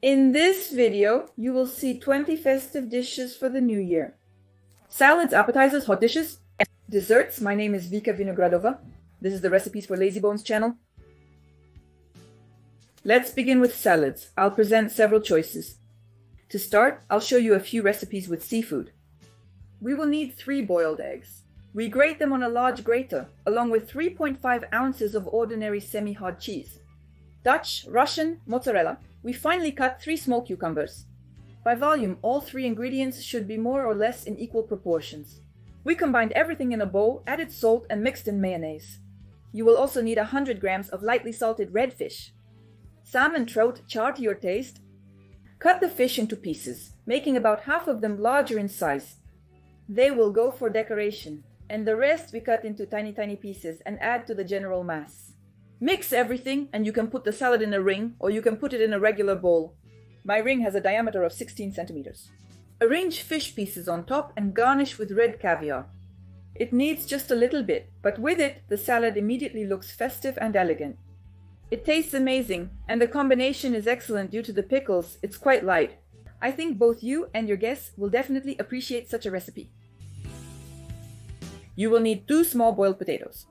In this video, you will see 20 festive dishes for the new year. Salads, appetizers, hot dishes, and desserts. My name is Vika Vinogradova. This is the Recipes for Lazy Bones channel. Let's begin with salads. I'll present several choices. To start, I'll show you a few recipes with seafood. We will need 3 boiled eggs. We grate them on a large grater, along with 3.5 ounces of ordinary semi-hard cheese. Dutch, Russian, mozzarella. We finely cut 3 small cucumbers. By volume, all 3 ingredients should be more or less in equal proportions. We combined everything in a bowl, added salt, and mixed in mayonnaise. You will also need 100 grams of lightly salted red fish. Salmon trout, char to your taste. Cut the fish into pieces, making about half of them larger in size. They will go for decoration, and the rest we cut into tiny pieces and add to the general mass. Mix everything and you can put the salad in a ring, or you can put it in a regular bowl. My ring has a diameter of 16 centimeters. Arrange fish pieces on top and garnish with red caviar. It needs just a little bit, but with it, the salad immediately looks festive and elegant. It tastes amazing, and the combination is excellent due to the pickles. It's quite light. I think both you and your guests will definitely appreciate such a recipe. You will need 2 small boiled potatoes.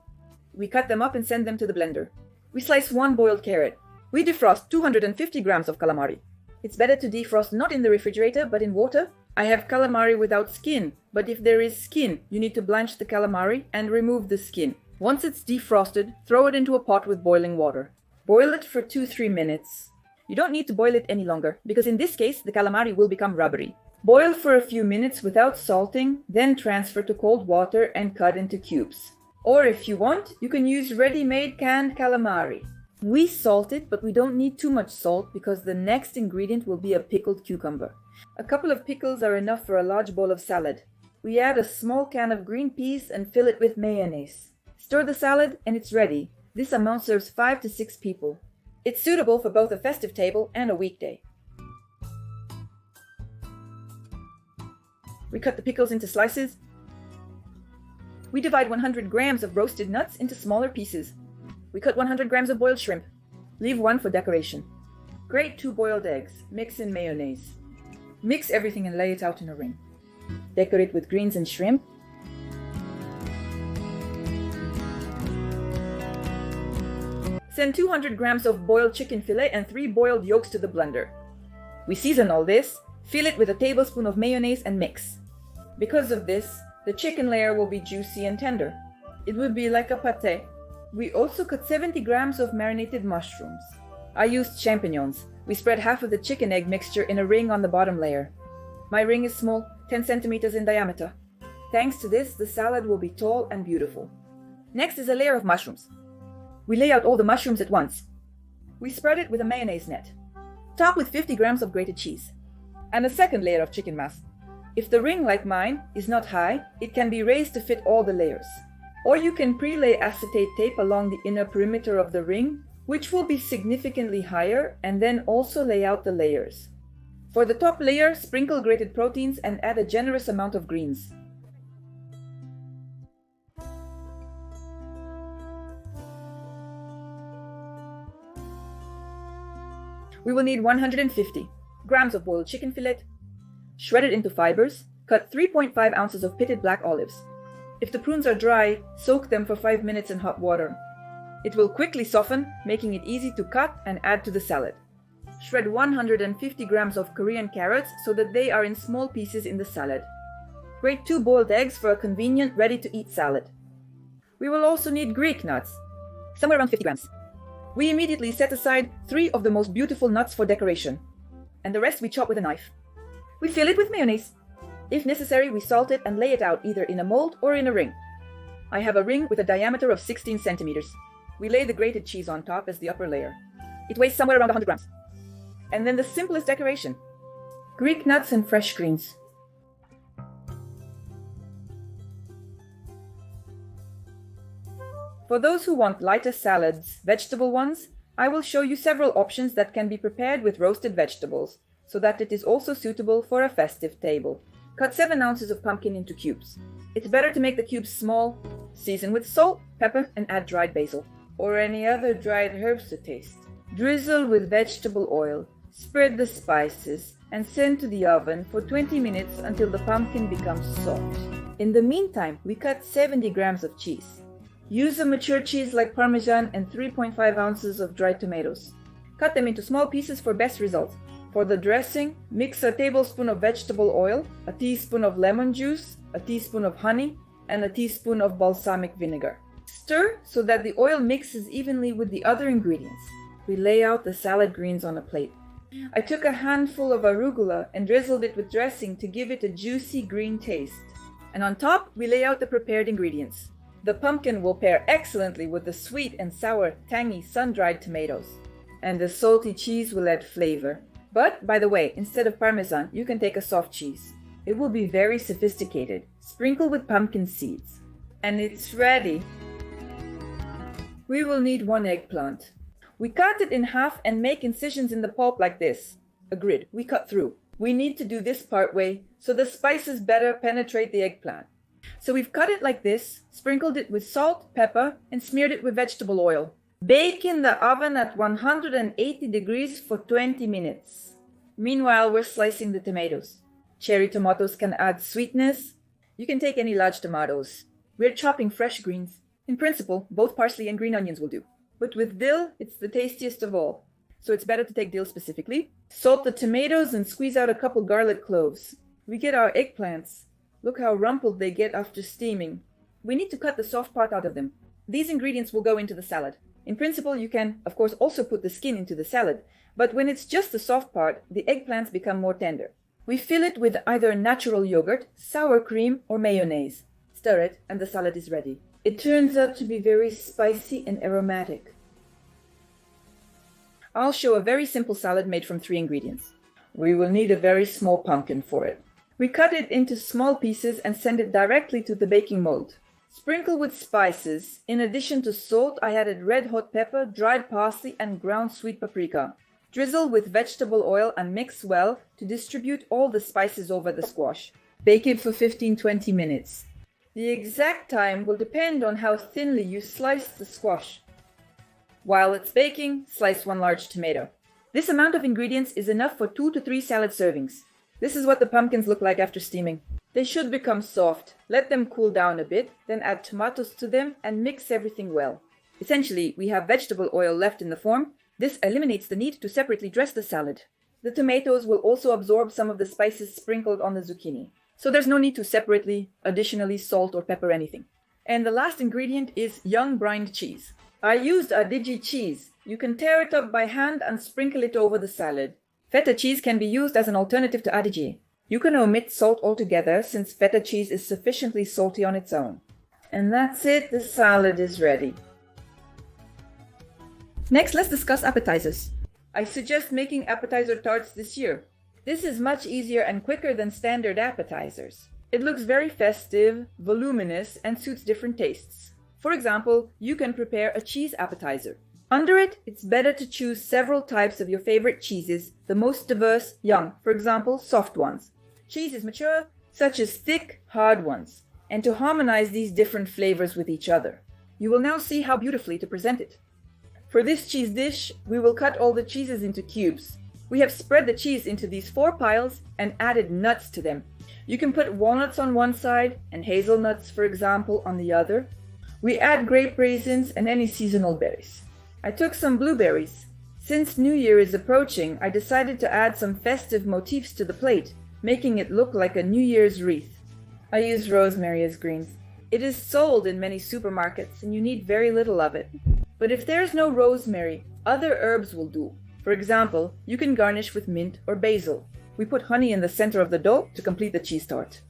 We cut them up and send them to the blender. We slice 1 boiled carrot. We defrost 250 grams of calamari. It's better to defrost not in the refrigerator, but in water. I have calamari without skin, but if there is skin, you need to blanch the calamari and remove the skin. Once it's defrosted, throw it into a pot with boiling water. Boil it for 2-3 minutes. You don't need to boil it any longer, because in this case, the calamari will become rubbery. Boil for a few minutes without salting, then transfer to cold water and cut into cubes. Or if you want, you can use ready-made canned calamari. We salt it, but we don't need too much salt because the next ingredient will be a pickled cucumber. A couple of pickles are enough for a large bowl of salad. We add a small can of green peas and fill it with mayonnaise. Stir the salad and it's ready. This amount serves 5 to 6 people. It's suitable for both a festive table and a weekday. We cut the pickles into slices. We divide 100 grams of roasted nuts into smaller pieces. We cut 100 grams of boiled shrimp. Leave 1 for decoration. Grate 2 boiled eggs. Mix in mayonnaise. Mix everything and lay it out in a ring. Decorate with greens and shrimp. Send 200 grams of boiled chicken fillet and 3 boiled yolks to the blender. We season all this, fill it with a tablespoon of mayonnaise and mix. Because of this, the chicken layer will be juicy and tender. It will be like a pâté. We also cut 70 grams of marinated mushrooms. I used champignons. We spread half of the chicken egg mixture in a ring on the bottom layer. My ring is small, 10 centimeters in diameter. Thanks to this, the salad will be tall and beautiful. Next is a layer of mushrooms. We lay out all the mushrooms at once. We spread it with a mayonnaise net. Top with 50 grams of grated cheese. And a second layer of chicken mass. If the ring, like mine, is not high, it can be raised to fit all the layers. Or you can pre-lay acetate tape along the inner perimeter of the ring, which will be significantly higher, and then also lay out the layers. For the top layer, sprinkle grated proteins and add a generous amount of greens. We will need 150 grams of boiled chicken fillet, shredded into fibers. Cut 3.5 ounces of pitted black olives. If the prunes are dry, soak them for 5 minutes in hot water. It will quickly soften, making it easy to cut and add to the salad. Shred 150 grams of Korean carrots so that they are in small pieces in the salad. Grate 2 boiled eggs for a convenient, ready-to-eat salad. We will also need Greek nuts, somewhere around 50 grams. We immediately set aside 3 of the most beautiful nuts for decoration, and the rest we chop with a knife. We fill it with mayonnaise. If necessary, we salt it and lay it out either in a mold or in a ring. I have a ring with a diameter of 16 centimeters. We lay the grated cheese on top as the upper layer. It weighs somewhere around 100 grams. And then the simplest decoration: Greek nuts and fresh greens. For those who want lighter salads, vegetable ones, I will show you several options that can be prepared with roasted vegetables, so that it is also suitable for a festive table. Cut 7 ounces of pumpkin into cubes. It's better to make the cubes small. Season with salt, pepper, and add dried basil, or any other dried herbs to taste. Drizzle with vegetable oil. Spread the spices and send to the oven for 20 minutes until the pumpkin becomes soft. In the meantime, we cut 70 grams of cheese. Use a mature cheese like Parmesan and 3.5 ounces of dried tomatoes. Cut them into small pieces for best results. For the dressing, mix a tablespoon of vegetable oil, a teaspoon of lemon juice, a teaspoon of honey, and a teaspoon of balsamic vinegar. Stir so that the oil mixes evenly with the other ingredients. We lay out the salad greens on a plate. I took a handful of arugula and drizzled it with dressing to give it a juicy green taste. And on top, we lay out the prepared ingredients. The pumpkin will pair excellently with the sweet and sour, tangy, sun-dried tomatoes. And the salty cheese will add flavor. But, by the way, instead of Parmesan, you can take a soft cheese. It will be very sophisticated. Sprinkle with pumpkin seeds. And it's ready. We will need 1 eggplant. We cut it in half and make incisions in the pulp like this. A grid. We cut through. We need to do this part way so the spices better penetrate the eggplant. So we've cut it like this, sprinkled it with salt, pepper, and smeared it with vegetable oil. Bake in the oven at 180 degrees for 20 minutes. Meanwhile, we're slicing the tomatoes. Cherry tomatoes can add sweetness. You can take any large tomatoes. We're chopping fresh greens. In principle, both parsley and green onions will do. But with dill, it's the tastiest of all. So it's better to take dill specifically. Salt the tomatoes and squeeze out a couple garlic cloves. We get our eggplants. Look how rumpled they get after steaming. We need to cut the soft part out of them. These ingredients will go into the salad. In principle, you can, of course, also put the skin into the salad. But when it's just the soft part, the eggplants become more tender. We fill it with either natural yogurt, sour cream, or mayonnaise. Stir it, and the salad is ready. It turns out to be very spicy and aromatic. I'll show a very simple salad made from 3 ingredients. We will need a very small pumpkin for it. We cut it into small pieces and send it directly to the baking mold. Sprinkle with spices. In addition to salt, I added red hot pepper, dried parsley, and ground sweet paprika. Drizzle with vegetable oil and mix well to distribute all the spices over the squash. Bake it for 15-20 minutes. The exact time will depend on how thinly you slice the squash. While it's baking, slice 1 large tomato. This amount of ingredients is enough for 2 to 3 salad servings. This is what the pumpkins look like after steaming. They should become soft. Let them cool down a bit, then add tomatoes to them and mix everything well. Essentially, we have vegetable oil left in the form. This eliminates the need to separately dress the salad. The tomatoes will also absorb some of the spices sprinkled on the zucchini. So there's no need to additionally salt or pepper anything. And the last ingredient is young brined cheese. I used a Digi cheese. You can tear it up by hand and sprinkle it over the salad. Feta cheese can be used as an alternative to Adige. You can omit salt altogether since feta cheese is sufficiently salty on its own. And that's it, the salad is ready. Next, let's discuss appetizers. I suggest making appetizer tarts this year. This is much easier and quicker than standard appetizers. It looks very festive, voluminous, and suits different tastes. For example, you can prepare a cheese appetizer. Under it, it's better to choose several types of your favorite cheeses, the most diverse, young, for example, soft ones. Cheeses mature, such as thick, hard ones, and to harmonize these different flavors with each other. You will now see how beautifully to present it. For this cheese dish, we will cut all the cheeses into cubes. We have spread the cheese into these 4 piles and added nuts to them. You can put walnuts on one side and hazelnuts, for example, on the other. We add grape raisins and any seasonal berries. I took some blueberries. Since New Year is approaching, I decided to add some festive motifs to the plate, making it look like a New Year's wreath. I used rosemary as greens. It is sold in many supermarkets and you need very little of it. But if there's no rosemary, other herbs will do. For example, you can garnish with mint or basil. We put honey in the center of the dough to complete the cheese tart.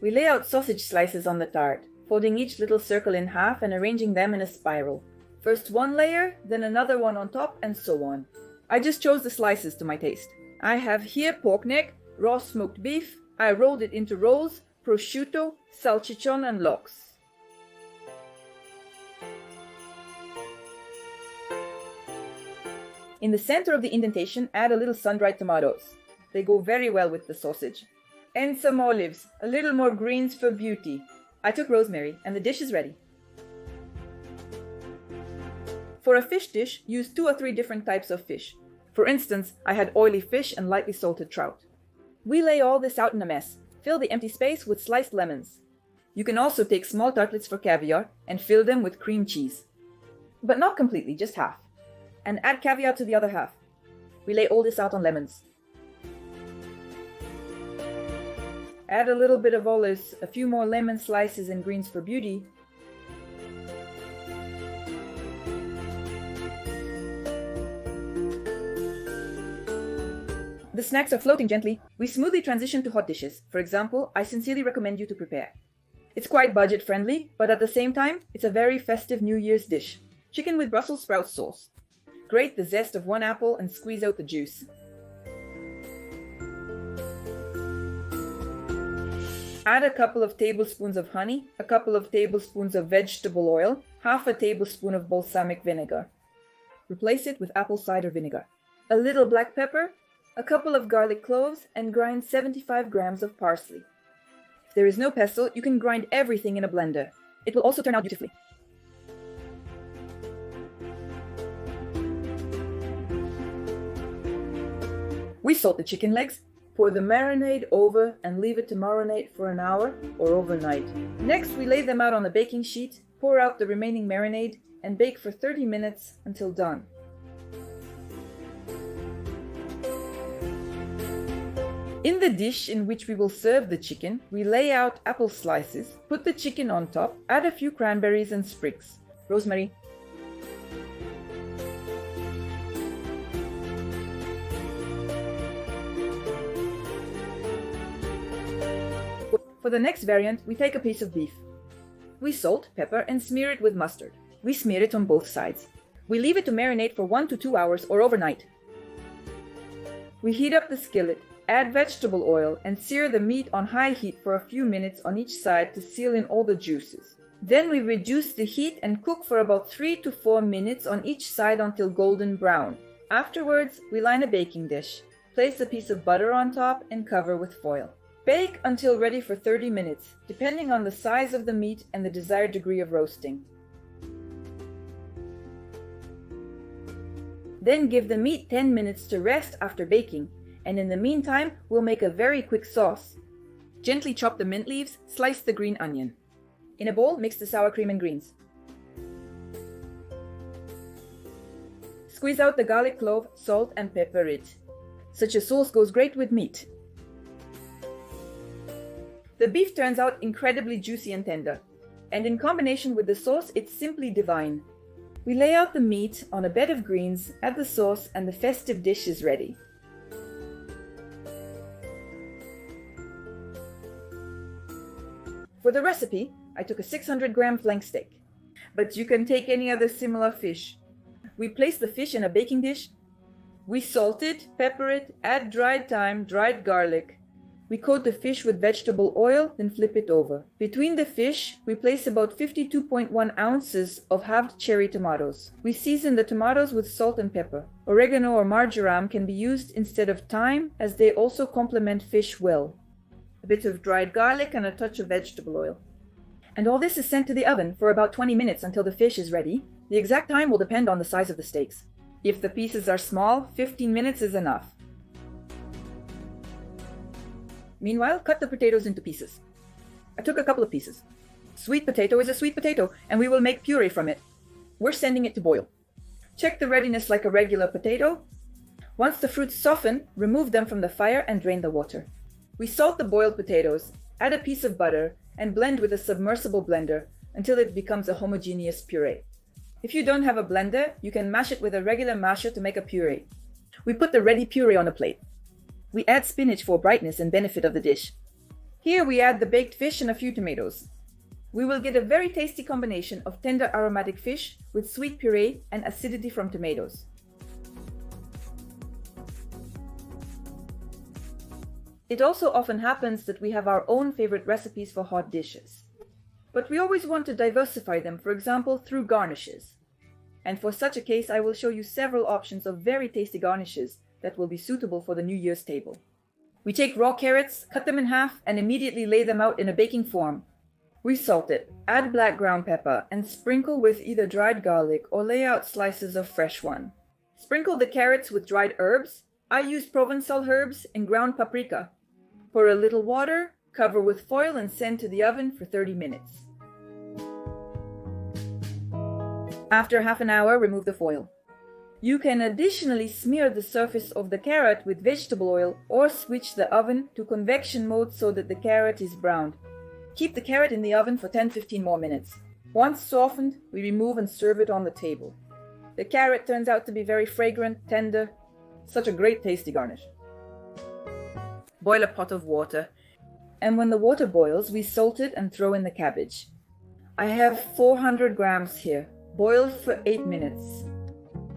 We lay out sausage slices on the tart, folding each little circle in half and arranging them in a spiral. First one layer, then another one on top, and so on. I just chose the slices to my taste. I have here pork neck, raw smoked beef. I rolled it into rolls, prosciutto, salchichon, and lox. In the center of the indentation, add a little sun-dried tomatoes. They go very well with the sausage. And some olives, a little more greens for beauty. I took rosemary, and the dish is ready. For a fish dish, use 2 or 3 different types of fish. For instance, I had oily fish and lightly salted trout. We lay all this out in a mess. Fill the empty space with sliced lemons. You can also take small tartlets for caviar and fill them with cream cheese. But not completely, just half. And add caviar to the other half. We lay all this out on lemons. Add a little bit of olives, a few more lemon slices and greens for beauty. The snacks are floating gently. We smoothly transition to hot dishes. For example, I sincerely recommend you to prepare. It's quite budget friendly, but at the same time, it's a very festive New Year's dish. Chicken with Brussels sprout sauce. Grate the zest of 1 apple and squeeze out the juice. Add a couple of tablespoons of honey, a couple of tablespoons of vegetable oil, half a tablespoon of balsamic vinegar. Replace it with apple cider vinegar. A little black pepper, a couple of garlic cloves, and grind 75 grams of parsley. If there is no pestle, you can grind everything in a blender. It will also turn out beautifully. We salt the chicken legs, pour the marinade over and leave it to marinate for an hour or overnight. Next, we lay them out on a baking sheet, pour out the remaining marinade, and bake for 30 minutes until done. In the dish in which we will serve the chicken, we lay out apple slices, put the chicken on top, add a few cranberries and sprigs, rosemary. For the next variant, we take a piece of beef. We salt, pepper, and smear it with mustard. We smear it on both sides. We leave it to marinate for 1 to 2 hours or overnight. We heat up the skillet, add vegetable oil, and sear the meat on high heat for a few minutes on each side to seal in all the juices. Then we reduce the heat and cook for about 3 to 4 minutes on each side until golden brown. Afterwards, we line a baking dish, place a piece of butter on top, and cover with foil. Bake until ready for 30 minutes, depending on the size of the meat and the desired degree of roasting. Then give the meat 10 minutes to rest after baking, and in the meantime, we'll make a very quick sauce. Gently chop the mint leaves, slice the green onion. In a bowl, mix the sour cream and greens. Squeeze out the garlic clove, salt and pepper it. Such a sauce goes great with meat. The beef turns out incredibly juicy and tender, and in combination with the sauce, it's simply divine. We lay out the meat on a bed of greens, add the sauce, and the festive dish is ready. For the recipe, I took a 600-gram flank steak, but you can take any other similar fish. We place the fish in a baking dish. We salt it, pepper it, add dried thyme, dried garlic. We coat the fish with vegetable oil, then flip it over. Between the fish, we place about 52.1 ounces of halved cherry tomatoes. We season the tomatoes with salt and pepper. Oregano or marjoram can be used instead of thyme, as they also complement fish well. A bit of dried garlic and a touch of vegetable oil. And all this is sent to the oven for about 20 minutes until the fish is ready. The exact time will depend on the size of the steaks. If the pieces are small, 15 minutes is enough. Meanwhile, cut the potatoes into pieces. I took a couple of pieces. Sweet potato is a sweet potato, and we will make puree from it. We're sending it to boil. Check the readiness like a regular potato. Once the fruits soften, remove them from the fire and drain the water. We salt the boiled potatoes, add a piece of butter, and blend with a submersible blender until it becomes a homogeneous puree. If you don't have a blender, you can mash it with a regular masher to make a puree. We put the ready puree on a plate. We add spinach for brightness and benefit of the dish. Here we add the baked fish and a few tomatoes. We will get a very tasty combination of tender aromatic fish with sweet puree and acidity from tomatoes. It also often happens that we have our own favorite recipes for hot dishes. But we always want to diversify them, for example, through garnishes. And for such a case, I will show you several options of very tasty garnishes that will be suitable for the New Year's table. We take raw carrots, cut them in half, and immediately lay them out in a baking form. We salt it, add black ground pepper, and sprinkle with either dried garlic or lay out slices of fresh one. Sprinkle the carrots with dried herbs. I use Provençal herbs and ground paprika. Pour a little water, cover with foil and send to the oven for 30 minutes. After half an hour, remove the foil. You can additionally smear the surface of the carrot with vegetable oil or switch the oven to convection mode so that the carrot is browned. Keep the carrot in the oven for 10-15 more minutes. Once softened, we remove and serve it on the table. The carrot turns out to be very fragrant, tender. Such a great tasty garnish. Boil a pot of water, and when the water boils, we salt it and throw in the cabbage. I have 400 grams here. Boil for 8 minutes.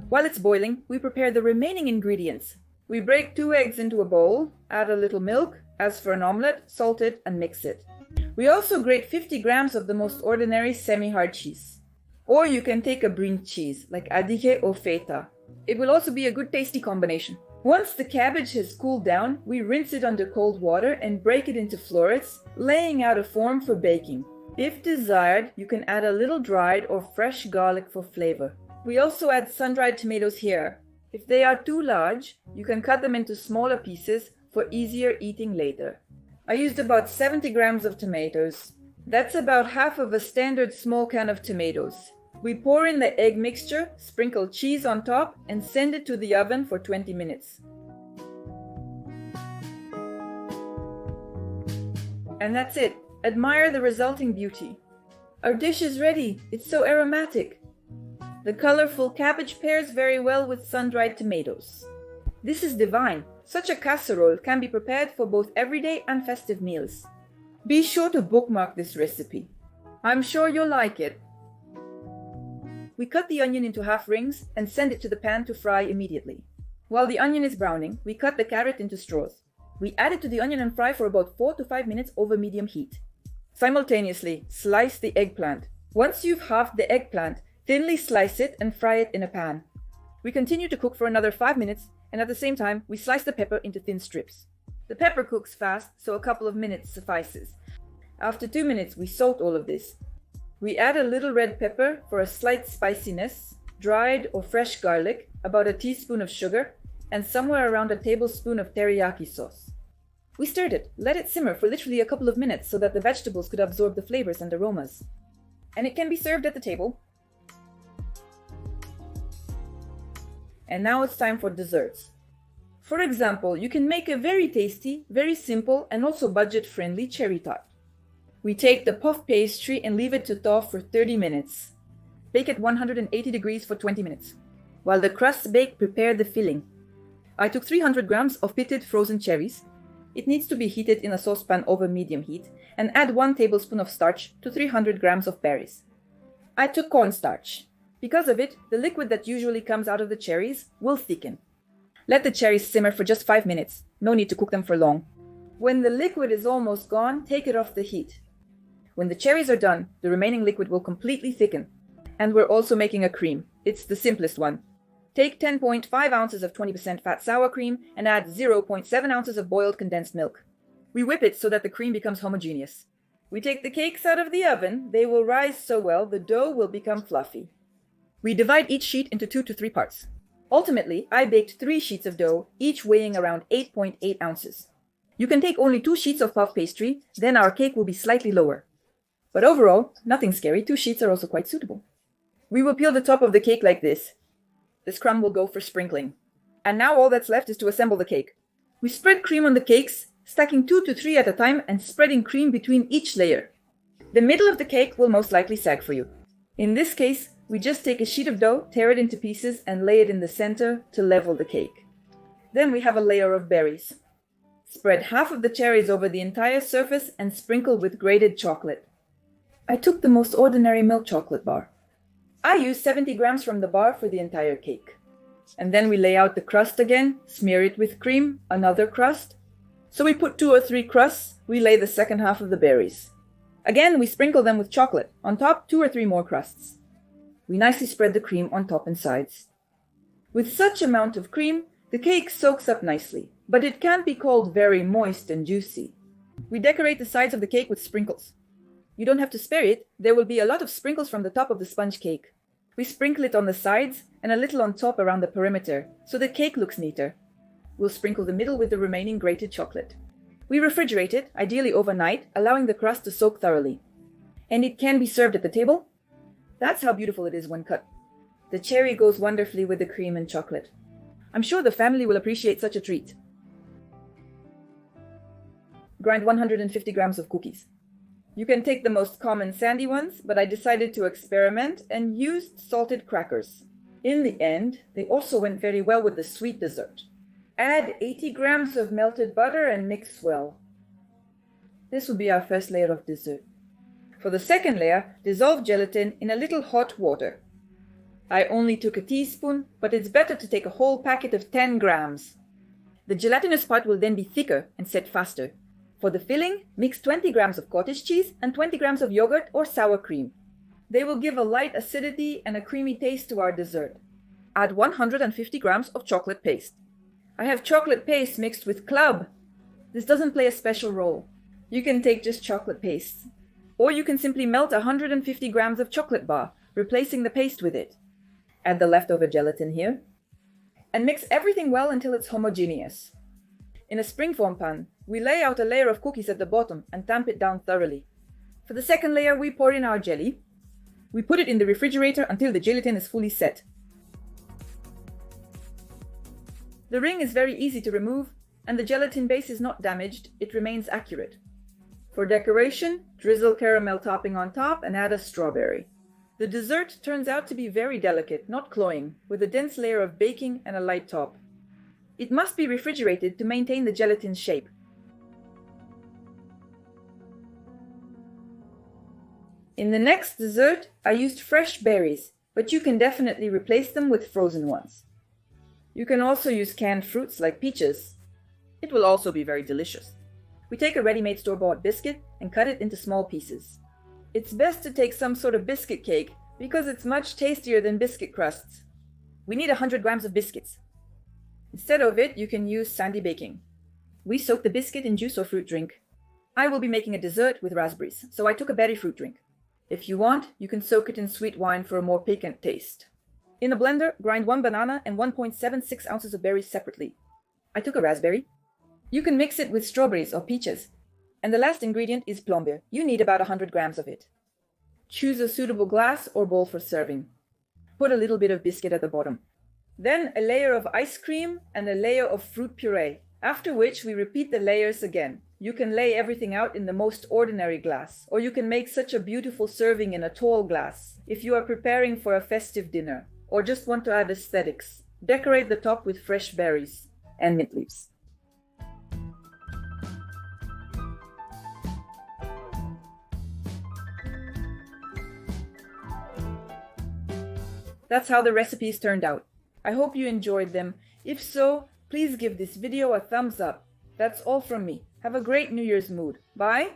While it's boiling, we prepare the remaining ingredients. We break 2 eggs into a bowl, add a little milk, as for an omelette, salt it and mix it. We also grate 50 grams of the most ordinary semi-hard cheese. Or you can take a brie cheese, like adige or feta. It will also be a good tasty combination. Once the cabbage has cooled down, we rinse it under cold water and break it into florets, laying out a form for baking. If desired, you can add a little dried or fresh garlic for flavor. We also add sun-dried tomatoes here. If they are too large, you can cut them into smaller pieces for easier eating later. I used about 70 grams of tomatoes. That's about half of a standard small can of tomatoes. We pour in the egg mixture, sprinkle cheese on top, and send it to the oven for 20 minutes. And that's it. Admire the resulting beauty. Our dish is ready. It's so aromatic. The colorful cabbage pairs very well with sun-dried tomatoes. This is divine. Such a casserole can be prepared for both everyday and festive meals. Be sure to bookmark this recipe. I'm sure you'll like it. We cut the onion into half rings and send it to the pan to fry immediately. While the onion is browning, we cut the carrot into straws. We add it to the onion and fry for about 4 to 5 minutes over medium heat. Simultaneously, slice the eggplant. Once you've halved the eggplant, thinly slice it and fry it in a pan. We continue to cook for another 5 minutes, and at the same time, we slice the pepper into thin strips. The pepper cooks fast, so a couple of minutes suffices. After 2 minutes, we salt all of this. We add a little red pepper for a slight spiciness, dried or fresh garlic, about a teaspoon of sugar, and somewhere around a tablespoon of teriyaki sauce. We stirred it, let it simmer for literally a couple of minutes so that the vegetables could absorb the flavors and aromas. And it can be served at the table. And now it's time for desserts. For example, you can make a very tasty, very simple, and also budget-friendly cherry tart. We take the puff pastry and leave it to thaw for 30 minutes. Bake at 180 degrees for 20 minutes. While the crusts bake, prepare the filling. I took 300 grams of pitted frozen cherries. It needs to be heated in a saucepan over medium heat, and add 1 tablespoon of starch to 300 grams of berries. I took cornstarch. Because of it, the liquid that usually comes out of the cherries will thicken. Let the cherries simmer for just 5 minutes. No need to cook them for long. When the liquid is almost gone, take it off the heat. When the cherries are done, the remaining liquid will completely thicken. And we're also making a cream. It's the simplest one. Take 10.5 ounces of 20% fat sour cream and add 0.7 ounces of boiled condensed milk. We whip it so that the cream becomes homogeneous. We take the cakes out of the oven. They will rise so well the dough will become fluffy. We divide each sheet into 2 to 3 parts. Ultimately, I baked 3 sheets of dough, each weighing around 8.8 ounces. You can take only 2 sheets of puff pastry, then our cake will be slightly lower. But overall, nothing scary, 2 sheets are also quite suitable. We will peel the top of the cake like this. This crumb will go for sprinkling. And now all that's left is to assemble the cake. We spread cream on the cakes, stacking 2 to 3 at a time and spreading cream between each layer. The middle of the cake will most likely sag for you. In this case, we just take a sheet of dough, tear it into pieces, and lay it in the center to level the cake. Then we have a layer of berries. Spread half of the cherries over the entire surface and sprinkle with grated chocolate. I took the most ordinary milk chocolate bar. I used 70 grams from the bar for the entire cake. And then we lay out the crust again, smear it with cream, another crust. So we put 2 or 3 crusts, we lay the second half of the berries. Again, we sprinkle them with chocolate. On top, 2 or 3 more crusts. We nicely spread the cream on top and sides. With such amount of cream, the cake soaks up nicely, but it can't be called very moist and juicy. We decorate the sides of the cake with sprinkles. You don't have to spare it. There will be a lot of sprinkles from the top of the sponge cake. We sprinkle it on the sides and a little on top around the perimeter, so the cake looks neater. We'll sprinkle the middle with the remaining grated chocolate. We refrigerate it, ideally overnight, allowing the crust to soak thoroughly. And it can be served at the table. That's how beautiful it is when cut. The cherry goes wonderfully with the cream and chocolate. I'm sure the family will appreciate such a treat. Grind 150 grams of cookies. You can take the most common sandy ones, but I decided to experiment and used salted crackers. In the end, they also went very well with the sweet dessert. Add 80 grams of melted butter and mix well. This will be our first layer of dessert. For the second layer, dissolve gelatin in a little hot water. I only took a teaspoon, but it's better to take a whole packet of 10 grams. The gelatinous part will then be thicker and set faster. For the filling, mix 20 grams of cottage cheese and 20 grams of yogurt or sour cream. They will give a light acidity and a creamy taste to our dessert. Add 150 grams of chocolate paste. I have chocolate paste mixed with club. This doesn't play a special role. You can take just chocolate paste. Or you can simply melt 150 grams of chocolate bar, replacing the paste with it. Add the leftover gelatin here. And mix everything well until it's homogeneous. In a springform pan, we lay out a layer of cookies at the bottom and tamp it down thoroughly. For the second layer, we pour in our jelly. We put it in the refrigerator until the gelatin is fully set. The ring is very easy to remove, and the gelatin base is not damaged, it remains accurate. For decoration, drizzle caramel topping on top and add a strawberry. The dessert turns out to be very delicate, not cloying, with a dense layer of baking and a light top. It must be refrigerated to maintain the gelatin's shape. In the next dessert, I used fresh berries, but you can definitely replace them with frozen ones. You can also use canned fruits like peaches. It will also be very delicious. We take a ready-made store-bought biscuit and cut it into small pieces. It's best to take some sort of biscuit cake because it's much tastier than biscuit crusts. We need 100 grams of biscuits. Instead of it, you can use sandy baking. We soak the biscuit in juice or fruit drink. I will be making a dessert with raspberries, so I took a berry fruit drink. If you want, you can soak it in sweet wine for a more piquant taste. In a blender, grind 1 banana and 1.76 ounces of berries separately. I took a raspberry. You can mix it with strawberries or peaches. And the last ingredient is plum beer. You need about 100 grams of it. Choose a suitable glass or bowl for serving. Put a little bit of biscuit at the bottom. Then a layer of ice cream and a layer of fruit puree, after which we repeat the layers again. You can lay everything out in the most ordinary glass, or you can make such a beautiful serving in a tall glass if you are preparing for a festive dinner, or just want to add aesthetics. Decorate the top with fresh berries and mint leaves. That's how the recipes turned out. I hope you enjoyed them. If so, please give this video a thumbs up. That's all from me. Have a great New Year's mood. Bye!